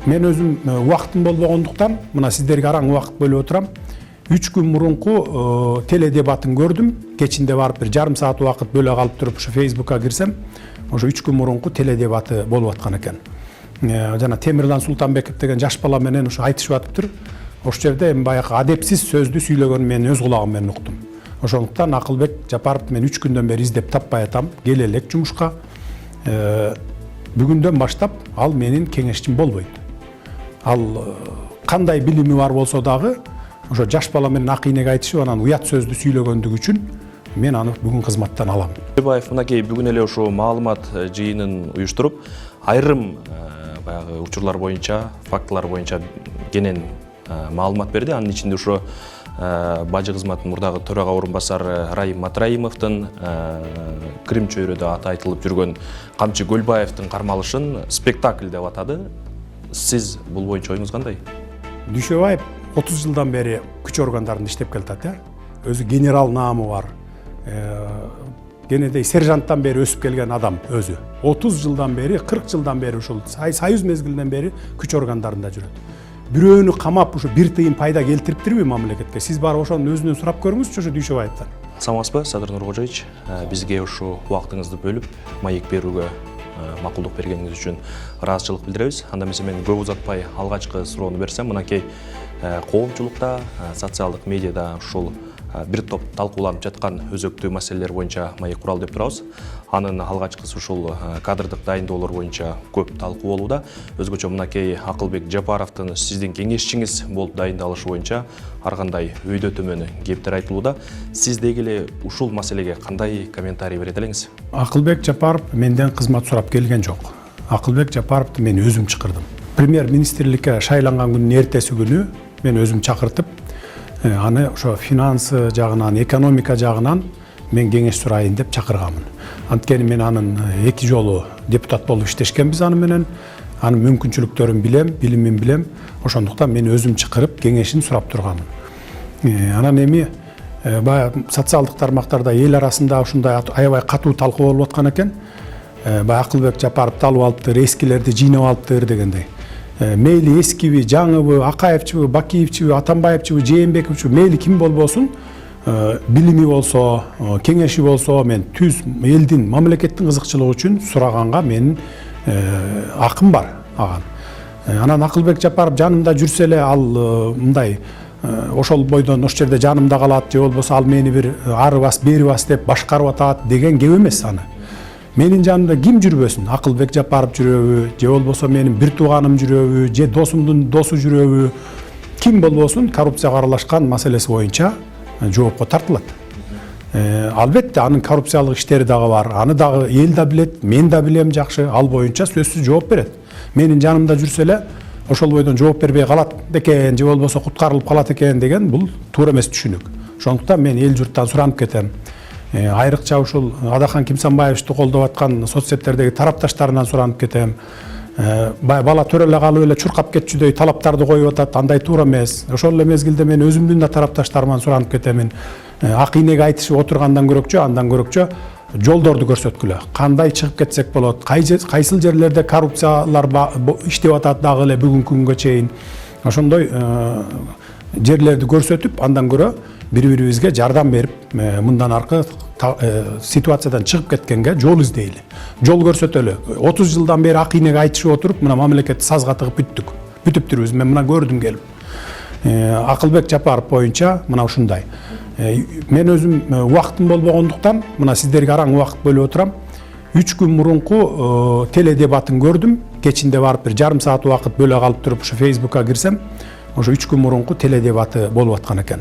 Мен өзім уақытым болбогондуктан мына сиздерге араң уақыт бөлүп отурам. 3 күн мурунку теледебатын көрдүм. Кечинде барып бир жарым саат уақыт бөлө калып туруп ушу Facebook'a кирсем, ошо 3 күн мурунку теледебаты болуп аткан экен. Жана Темирлан Султанбеков деген жаш бала менен ушу айтышып атыптыр. Ошол жерде баягы адепсиз сөздү сүйлөгөнүн мен өз кулагым менен уктум. Ошондуктан Акылбек Жапаровду мен 3 күндөн бери издеп таппай атам. Келе элек жумушка. Бүгүндөн баштап ал менин кеңешчим болбойт. Ал кандай билими бар болсо дагы ошо жаш бала менен ак ийнеге айтышып анан уят сөздү сүйлөгөндүгү үчүн мен аны бүгүн кызматтан алам. Көлбаев мынакей бүгүн эле ошо маалымат жыйынын уюштуруп, айрым баягы учурлар боюнча, фактылар боюнча кенен маалымат берди. Анын ичинде ошо бажы кызматынын мурдагы төрага орун басары Райым Матраимовдун Крим чөйрөдө аты айтылып жүргөн Камчы Көлбаевдин кармалышын спектакль деп атады. Сиз бул боюнча оюңуз кандай? Дүйшөбаев 30 жылдан бери күч органдарында иштеп келатат, өзү генерал наамы бар. Кенедей сержанттан бери өсүп келген адам өзү. 30 жылдан бери, 40 жылдан бери ушул Союз мезгилинен бери күч органдарында жүрөт. Бирөөнү камап ушу бир тыйын пайда келтириптирби мамлекетке? Сиз барып ошонун өзүнөн сурап көрүңүзчү ошо Дүйшөбаевден. Саламатсызбы, Садыр Нуркожоевич? Бизге ушу убактыңызды бөлүп, маек берүүгө макулдук бергениңиз үчүн ыраазычылык билдиребиз. Анда эмесе мен көп узатпай алгачкы суроону берсем, мынакей коомчулукта, социалдык медиада ушул бир топ талкууланып жаткан өзөктүү маселелер боюнча маек куралы деп турабыз. Анын алгачкысы ушул кадрдык дайындоолор боюнча көп талкуу болууда. Өзгөчө мынакей Акылбек Жапаровдун сиздин кеңешчиңиз болуп дайындалышы боюнча ар кандай өйдө төмөн кептер айтылууда. Сиз деги эле ушул маселеге кандай комментарий берет элеңиз? Акылбек Жапаров менден кызмат сурап келген жок. Акылбек Жапаровду мен өзүм чакырдым. Премьер-министрликке шайланган күнүн эртеси күнү мен өзүм чакыртып, аны ошо финансы жагынан, экономика жагынан мен кеңеш сурайын деп чакырганмын. Анткени мен анын 2 жолу депутат болуп иштешкенбиз аны менен. Анын мүмкүнчүлүктөрүн билем, билимин билем. Ошондуктан мен өзүм чакырып кеңешин сурап турганмын. Анан эми баягы социалдык тармактарда эл арасында ушундай аябай катуу талкуу болуп аткан экен. Баягы Акылбек Жапаровду алып алыптыр, эскилерди жыйнап алыптыр дегендей. Мейли эскиби, жаңыбы, Акаевчыбы, Бакиевчиби, Атамбаевчыбы, Жээнбековчубу, мейли ким болбосун, билими болсо, кеңеши болсо, мен түз элдин, мамлекеттин кызыкчылыгы үчүн сураганга менин акым бар аган. Анан Акылбек Жапаров жанымда жүрсө эле ал мындай ошол бойдон ошол жерде жанымда калат, же болбосо ал мени бир ары бас, бери бас деп башкарып атат деген кеп эмес аны. Менин жанымда ким жүрбөсүн? Акылбек Жапаров жүрөбү, же болбосо менин бир тууганым жүрөбү, же досумдун досу жүрөбү, ким болбосун коррупцияга аралашкан маселеси боюнча жоопко тартылат. Албетте анын коррупциялык иштери дагы бар. Аны дагы эл да билет, мен да билем жакшы. Ал боюнча сөзсүз жооп берет. Менин жанымда жүрсө эле ошол бойдон жооп бербей калат экен, же болбосо куткарылып калат экен деген бул туура эмес түшүнүк. Ошондуктан мен эл журттан суранып кетем. Айрыкча ушул Адахан Кимсанбаевичти колдоп аткан соцсеттердеги тарапташтарынан суранып кетем. Бала төрөлө калып эле чуркап кетчүдөй талаптарды коюп атат, андай туура эмес. Ошол эле мезгилде мен өзүмдүн да тарапташтарыман суранып кетемин. Ак ийнеге айтышып отургандан көрөкчү, жолдорду көрсөткүлө. Кандай чыгып кетсек болот? Кайсыл жерлерде коррупциялар иштеп атат дагы эле бүгүнкү күнгө чейин. Ошондой жерлерди көрсөтүп, андан көрө бири-бирибизге жардам берип, мындан аркы ситуациядан чыгып кеткенге жол издейли. Жол көрсөтөлү. 30 жылдан бери ак ийнеге айтышып отуруп, мына мамлекетти сазга тыгып бүтүптүрбүз. Мен мына көрдүм келип. Акылбек Жапаров боюнча мына ушундай. Мен өзүм убактым болбогондуктан, мына сиздерге араң убакыт бөлүп отурам. 3 күн мурунку теледебатын көрдүм. Кечинде барып бир жарым саат убакыт бөлө калып туруп ушу Facebook'a кирсем, ошо 3 күн мурунку теледебаты болуп аткан экен.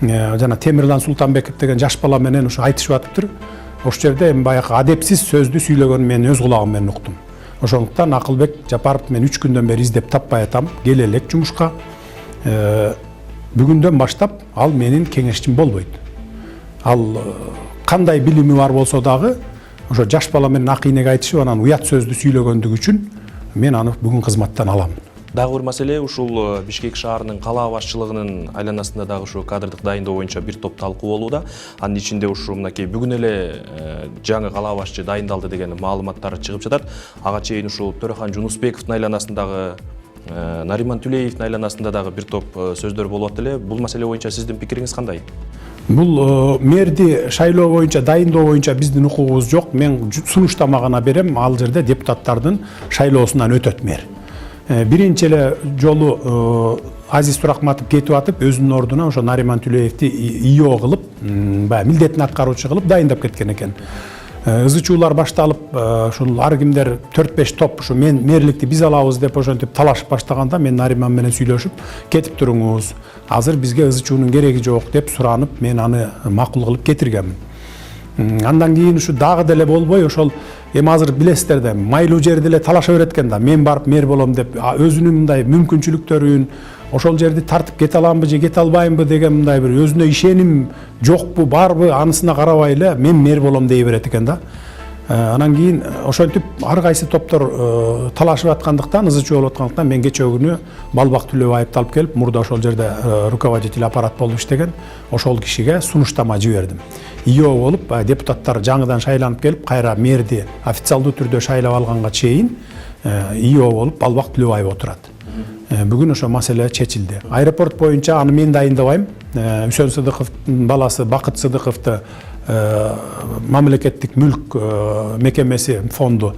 Жана Темирлан Султанбеков деген жаш бала менен ушу айтышып атыптыр. Ошол жерде баягы адепсиз сөздү сүйлөгөнүн мен өз кулагым менен уктум. Ошондуктан Акылбек Жапаров мен 3 күндөн бери издеп таппай атам. Келе элек жумушка. Бүгүндөн баштап ал менин кеңешчим болбойт. Ал кандай билими бар болсо дагы ошо жаш бала менен ак ийнеге айтышып анан уят сөздү сүйлөгөндүгү үчүн мен аны бүгүн кызматтан алам. Дагы бир маселе ушул Бишкек шаарынын кала башчылыгынын айланасында дагы ушу кадрдык дайындоо боюнча бир топ талкуу болууда. Анын ичинде ушу мынакей бүгүн эле жаңы кала башчы дайындалды деген маалыматтар чыгып жатат. Ага чейин ушул Төрехан Жунусбековдун айланасындагы Нариман Түлеевдин айланасында дагы бир топ сөздөр болуп эле. Бул маселе боюнча сиздин пикириңиз кандай? Бул мэрди шайлоо боюнча дайындоо боюнча биздин укугубуз жок. Мен сунуштама гана берем, ал жерде депутаттардын шайлоосунан өтөт мэр. Биринчи эле жолу Азиз Туракматов кетип атып, өзүнүн ордуна ошо Нариман Түлеевди ИО кылып, баягы милдетин аткаруучу кылып дайындап кеткен экен. Ызычуулар башталып, ушул ар кимдер 4-5 топ ушу мен мэрликти биз алабыз деп ошентип талашып баштаганда мен Нариман менен сүйлөшүп, кетип туруңуз. Азыр бизге ызычуунун кереги жок деп суранып, мен аны макул кылып кетиргенмин. Андан кийин ушу дагы деле болбой, ошол эми азыр билесиздер да, майлуу жерде эле талаша берет экен да, мен барып мэр болом деп, өзүнүн мындай мүмкүнчүлүктөрүн, ошол жерди тартып кете аламбы же кете албаймбы деген мындай бир өзүнө ишеним жокпу, барбы, анысына карабай эле мен мэр болом дей берет экен да. Анан кийин ошентип ар кайсы топтор талашып аткандыктан, ызычуу болуп аткандыктан мен кечээ күнү Балбак Түлөбаевди алып келип, мурда ошол жерде руководитель аппарат болуп иштеген, ошол кишиге сунуштама жибердим. ИО болуп, депутаттар жаңыдан шайланып келип, кайра мэрди официалдуу түрдө шайлап алганга чейин ИО болуп Балбак Түлөбаев отурат. Бүгүн ошо маселе чечилди. Аэропорт боюнча аны мен дайындабайм. Үсөн Сыдыковдун баласы Бакыт Сыдыковду мамлекеттик мүлк мекемеси фонду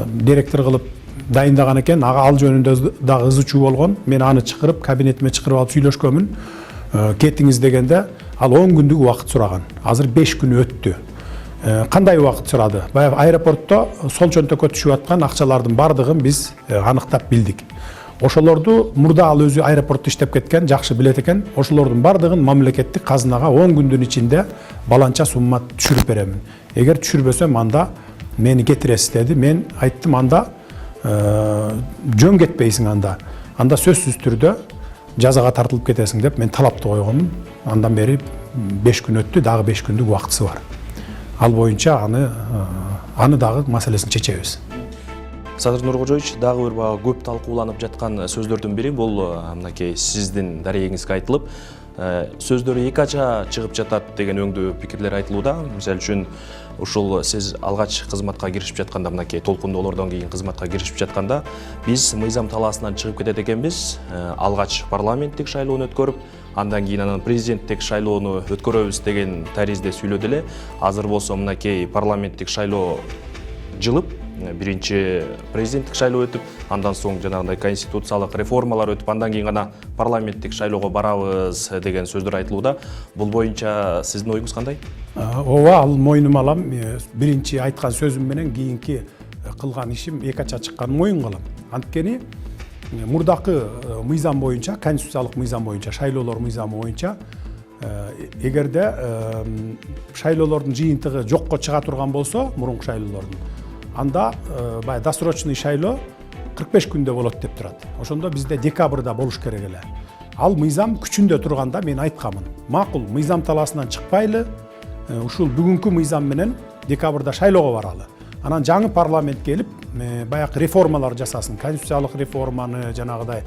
директор кылып дайындаган экен. Ал жөнүндө дагы ызычуу болгон. Мен аны чакырып, кабинетиме чакырып алып сүйлөшкөнмүн. Кетиңиз дегенде ал 10 күндүк убакыт сураган. Азыр 5 күн өттү. Кандай убакыт сурады? Баягы аэропортто сол чөнтөккө түшүп аткан акчалардын бардыгын биз аныктап билдик. Ошолорду мурда ал өзү аэропортто иштеп кеткен, жакшы билет экен. Ошолордун бардыгын мамлекеттик казынага 10 күндүн ичинде баланча сумма түшүрүп беремин. Эгер түшүрбөсөм, анда мени кетиресиз деди. Мен айттым, анда жөн кетпейсиң, анда сөзсүз түрдө жазага тартылып кетесиң деп мен талапты койгонмун. Андан бери 5 күн өттү, дагы 5 күндүк убактысы бар. Ал боюнча аны дагы маселесин чечебиз. Садыр Нуркожоевич, дагы бир бага көп талкууланып жаткан сөздөрдүн бири бул мынакей сиздин дарегиңизге айтылып, сөздөрү эки ача чыгып жатат деген өңдүү пикирлер айтылууда. Мисалы үчүн ушул сиз алгач кызматка киришип жатканда, мынакей толкундоолордон кийин кызматка киришип жатканда, биз мыйзам талаасынан чыгып кетет экенбиз. Алгач парламенттик шайлоону өткөрүп, андан кийин анан президенттик шайлоону өткөрөбүз деген таризде сүйлөдү эле. Азыр болсо мынакей парламенттик шайлоо жылып, биринчи президенттик шайлоо өтүп, андан соң жанагындай конституциялык реформалар өтүп, андан кийин гана парламенттик шайлоого барабыз деген сөздөр айтылууда. Бул боюнча сиздин оюңуз кандай? Ооба, ал мойнума алам. Биринчи айткан сөзүм менен кийинки кылган ишим эки ача чыкканын мойнунга алам. Анткени мурдакы мыйзам боюнча, конституциялык мыйзам боюнча, шайлоолор мыйзамы боюнча, эгерде шайлоолордун жыйынтыгы жокко чыга турган болсо, мурунку шайлоолордун, анда баягы досрочный шайлоо 45 күндө болот деп турат. Ошондо бизде декабрда болуш керек эле. Ал мыйзам күчүндө турганда мен айткамын. Макул, мыйзам талаасынан чыкпайлы, ушул бүгүнкү мыйзам менен декабрда шайлоого баралы. Анан жаңы парламент келип, баягы реформалар жасасын, конституциялык реформаны, жанагыдай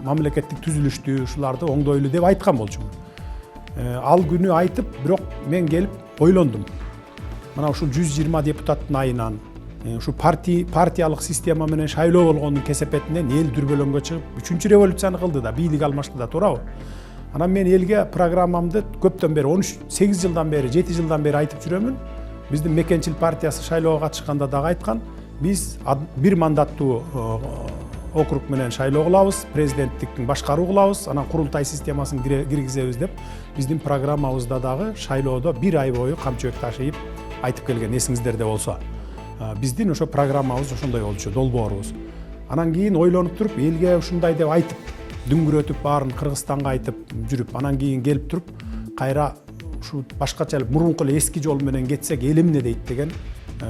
мамлекеттик түзүлүштү, ушуларды оңдойлу деп айткан болчумун. Ал күнү айтып, бирок мен келип ойлондум. Мына ушул 120 депутаттын айынан, ушу партиялык система менен шайлоо болгондун кесепетинен эл дүрбөлөңгө чыгып, 3-чү революцияны кылды да, бийлик алмашты да, туурабы? Анан мен элге программамды көптөн бери, 8 жылдан бери, 7 жылдан бери айтып жүрөмүн. Биздин Мекенчил партиясы шайлоого катышканда дагы айткан, биз бир мандаттуу округ менен шайлоо кылабыз, президенттиктин башкаруу кылабыз, анан курултай системасын киргизебиз деп, биздин программабызда дагы шайлоодо 1 ай бою камчыбек ташыйып айтып келген, эсиңиздерде болсо. Биздин ошо программабыз ошондой болчу, долбоорубуз. Анан кийин ойлонуп туруп, элге ушундай деп айтып, дүңгүрөтүп баарын Кыргызстанга айтып жүрүп, анан кийин келип туруп, кайра ушу башкача мурунку эле эски жол менен кетсек эл эмне дейт деген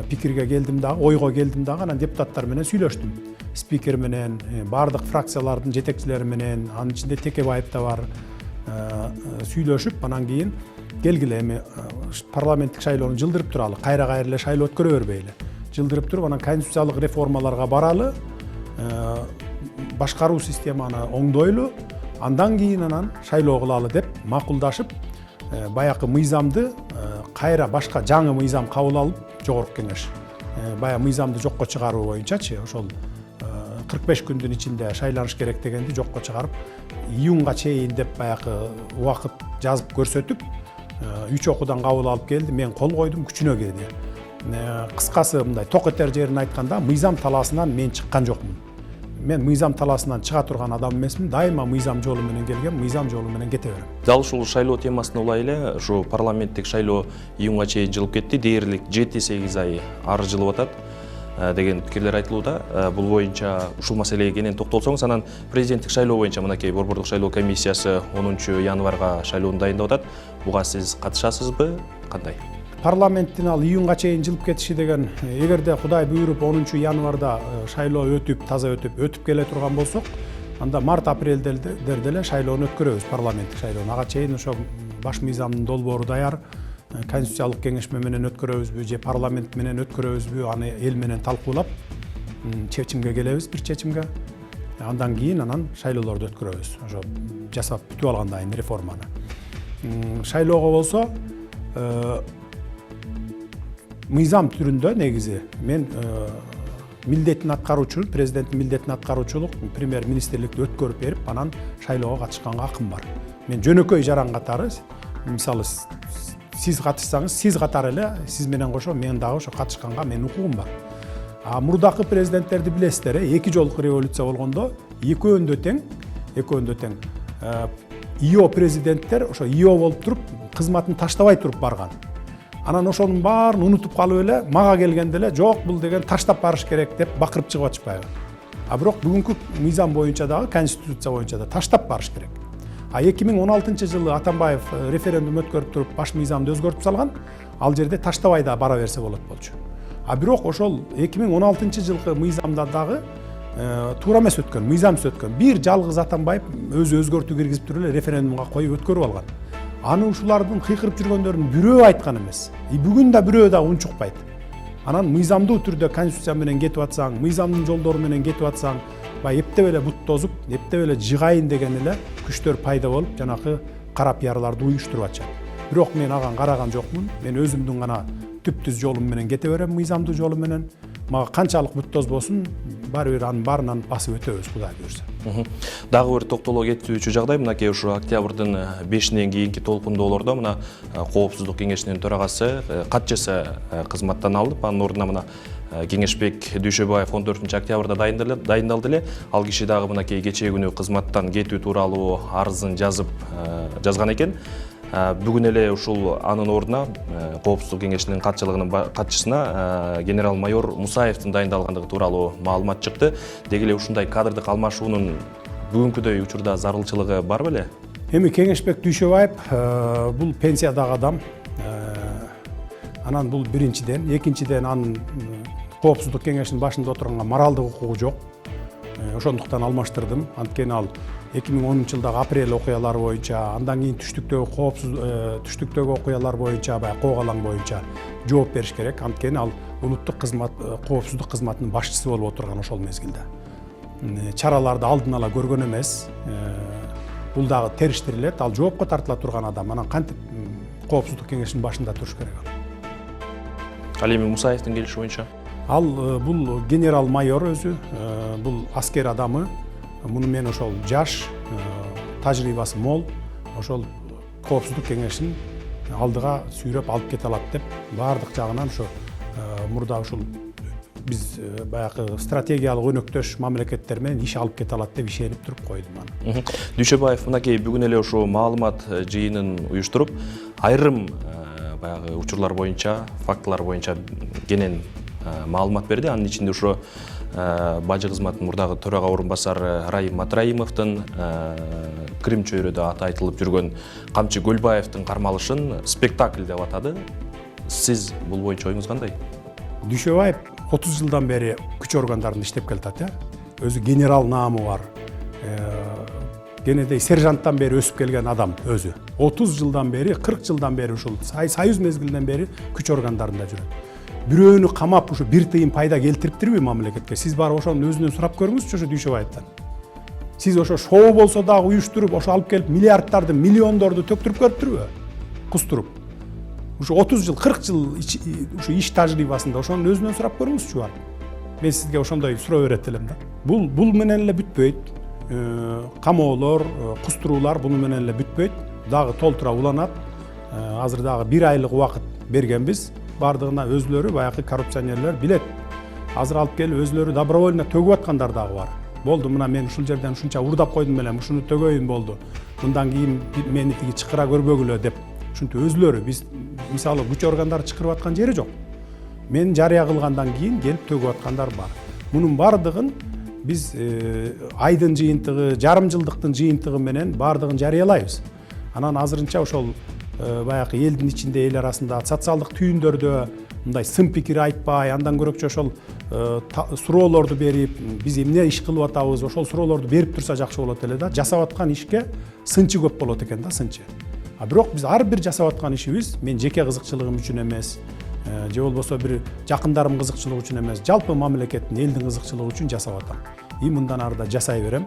пикирге келдим дагы, ойго келдим дагы. Анан депутаттар менен сүйлөштүм. Спикер менен, бардык фракциялардын жетекчилери менен, анын ичинде Текебаев да бар, сүйлөшүп, анан кийин келгиле, эми парламенттик шайлоону жылдырып туралы, кайра эле шайлоо өткөрө бербейли. Жылдырып туруп, анан конституциялык реформаларга баралы. башкаруу системаны оңдойлу, андан кийин анан шайлоо кылалы деп макулдашып, баягы мыйзамды кайра башка жаңы мыйзам кабыл алып, жогорку кеңеш баягы мыйзамды жокко чыгаруу боюнчачы ошол 45 күндүн ичинде шайланыш керек дегенди жокко чыгарып, июнга чейин деп баягы убакыт жазып көрсөтүп, 3 окуудан кабыл алып келди, мен кол койдум, күчүнө кирди. Кыскасы мындай ток этер жерин айтканда, мыйзам талаасынан мен чыккан жокмун. Мен мыйзам талаасынан чыга турган адам эмесмин, дайыма мыйзам жолу менен келгем, мыйзам жолу менен кете берем. Дал ушул шайлоо темасына улай эле, ушу парламенттик шайлоо июнга чейин жылып кетти, дээрлик 7-8 ай ары жылып атат деген пикирлер айтылууда. Бул боюнча ушул маселеге кенен токтолсоңуз, анан президенттик шайлоо боюнча мынакей Борбордук шайлоо комиссиясы 10 январга шайлоону дайындап атат. Буга сиз катышасызбы? Кандай? Парламенттин ал июнга чейин жылып кетиши деген, эгерде Кудай буйруп 10 январда шайлоо таза өтүп келе турган болсок, анда март-апрелде деле шайлоону өткөрөбүз, парламенттик шайлоону. Ага чейин ошо баш мыйзамдын долбоору даяр, конституциялык кеңешме менен өткөрөбүзбү же парламент менен өткөрөбүзбү, аны эл менен талкуулап чечимге келебиз, бир чечимге. Андан кийин анан шайлоолорду өткөрөбүз. Ошо жасап бүтүп алгандан кийин реформаны. Шайлоого болсо мыйзам түрүндө негизи мен милдетин аткаруучу, президенттин милдетин аткаруучулук, премьер-министрликти өткөрүп берип, анан шайлоого катышканга акым бар. Мен жөнөкөй жаран катары, мисалы сиз катышсаңыз, сиз катары эле, сиз менен кошо мен дагы ошо катышканга менин укугум бар. Мурдакы президенттерди билесиздер, 2 жолку революция болгондо экөөндө тең. ИО президенттер ошо ИО болуп туруп, кызматын таштабай туруп барган. Анан ошонун баарын унутуп калып эле, мага келгенде эле жок бул деген таштап барыш керек деп бакырып чыгып атышпайбы. Бирок бүгүнкү мыйзам боюнча дагы, конституция боюнча да таштап барыш керек. 2016-жылы Атамбаев референдум өткөрүп туруп баш мыйзамды өзгөртүп салган, ал жерде таштабай да бара берсе болот болчу. Бирок ошол 2016-жылкы мыйзамда дагы туура эмес өткөн, мыйзамсыз өткөн. Бир жалгыз Атамбаев өзү өзгөртүү киргизип туруп эле референдумга коюп өткөрүп алган. Аны ушулардын кыйкырып жүргөндөрүнүн бирөө айткан эмес. Бүгүн да бирөө да унчукпайт. Анан мыйзамдуу түрдө конституция менен кетип атсаң, мыйзамдын жолдору менен кетип атсаң, эптеп эле бут тозуп, эптеп эле жыгайын деген эле күчтөр пайда болуп, жанакы кара пиарларды уюштуруп атышат. Бирок мен ага караган жокмун. Мен өзүмдүн гана түптүз жолум менен кете берем, мыйзамдуу жолу менен. Мага канчалык бут тоз болсун, баары бир анын баарынан басып өтөбүз, Кудай буйрса. Дагы бир токтоло кетүүчү жагдай, мынакей ушу октябрдын 5-нен кийинки толкундоолордо мына Коопсуздук кеңешинин төрагасы, катчысы кызматтан алынып, анын ордуна мына Кеңешбек Дүйшөбаев 14 октябрда дайындалды эле. Ал киши дагы мынакей кечээ күнү кызматтан кетүү тууралуу арызын жазган экен. Бүгүн эле ушул анын ордуна Коопсуздук кеңешинин катчысына генерал-майор Мусаевдин дайындалгандыгы тууралуу маалымат чыкты. Деги эле ушундай кадрдык алмашуунун бүгүнкүдөй учурда зарылчылыгы бар беле? Эми Кеңешбек Дүйшөбаев бул пенсиядагы адам. Анан бул биринчиден, экинчиден анын Коопсуздук кеңешинин башында отурганга моралдык укугу жок. Ошондуктан алмаштырдым. Анткени ал 2010-жылдагы апрель окуялары боюнча, андан кийин түштүктөгү окуялар боюнча, коогалаң боюнча жооп бериш керек. Анткени ал улуттук кызмат, коопсуздук кызматынын башчысы болуп отурган ошол мезгилде. Чараларды алдын ала көргөн эмес. Бул дагы териштирилет, ал жоопко тартыла турган адам. Анан кантип Коопсуздук кеңешинин башында туруш керек ал? Ал эми Мусаевдин келиши боюнча? Ал бул генерал-майор өзү, бул аскер адамы. Муну мен ошол жаш, тажрыйбасы мол, ошол Коопсуздук кеңешин алдыга сүйрөп алып кете алат деп, баардык жагынан ошо мурда ушул биз баягы стратегиялык өнөктөш мамлекеттер менен иш алып кете алат деп ишенип туруп койдум аны. Дүйшөбаев мынакей бүгүн эле ошо маалымат жыйынын уюштуруп, айрым баягы учурлар боюнча, фактылар боюнча кенен маалымат берди. Анын ичинде ошо бажы кызматынын мурдагы төрага орун басары Раим Матраимовдун, Крим чөйрөдө аты айтылып жүргөн Камчы Көлбаевдин кармалышын спектакль деп атады. Сиз бул боюнча оюңуз кандай? Дүйшөбаев 30 жылдан бери күч органдарында иштеп келатат, өзү генерал наамы бар. Кенедей сержанттан бери өсүп келген адам өзү. 30 жылдан бери, 40 жылдан бери ушул Союз мезгилинен бери күч органдарында жүрөт. бирөөнү камап ушу бир тыйын пайда келтириптирби мамлекетке? Сиз барып ошонун өзүнөн сурап көрүңүзчү ошо Дүйшөбаевден. Сиз ошо шоу болсо дагы уюштуруп, ошо алып келип миллиарддарды, миллиондорду төктүрүп көрүптүрбү? Кустуруп. Ушу 30 жыл, 40 жыл ушу иш тажрыйбасында ошонун өзүнөн сурап көрүңүзчү барып. Мен сизге ошондой суроо берет элем да. Бул менен эле бүтпөйт. Камоолор, кустуруулар бул менен эле бүтпөйт. Дагы толтура уланат. Азыр дагы 1 айлык убакыт бергенбиз. Бардыгына өзлөрү баягы коррупционерлер билет. Азыр алып келип өзлөрү добровольно төгүп аткандар дагы бар. Болду, мына мен ушул жерден ушунча урдап койдум элем, ушуну төгөйүн болду. Мындан кийин мени тиги чыкыра көрбөгүлө деп. Ушинтип өзлөрү, биз мисалы күч органдары чыкырып аткан жери жок. Мен жарыя кылгандан кийин келип төгүп аткандар бар. Мунун бардыгын биз айдын жыйынтыгы, жарым жылдыктын жыйынтыгы менен бардыгын жарыялайбыз. Анан азырынча ошол баягы элдин ичинде, эл арасында социалдык түйүндөрдө мындай сын пикир айтпай, андан көрөкчө ошол суроолорду берип, биз эмне иш кылып атабыз, ошол суроолорду берип турса жакшы болот эле да. Жасап аткан ишке сынчы көп болот экен да, сынчы. А бирок биз ар бир жасап аткан ишибиз мен жеке кызыкчылыгым үчүн эмес, же болбосо бир жакындарым кызыкчылыгы үчүн эмес, жалпы мамлекеттин, элдин кызыкчылыгы үчүн жасап атам. И мындан ары да жасай берем.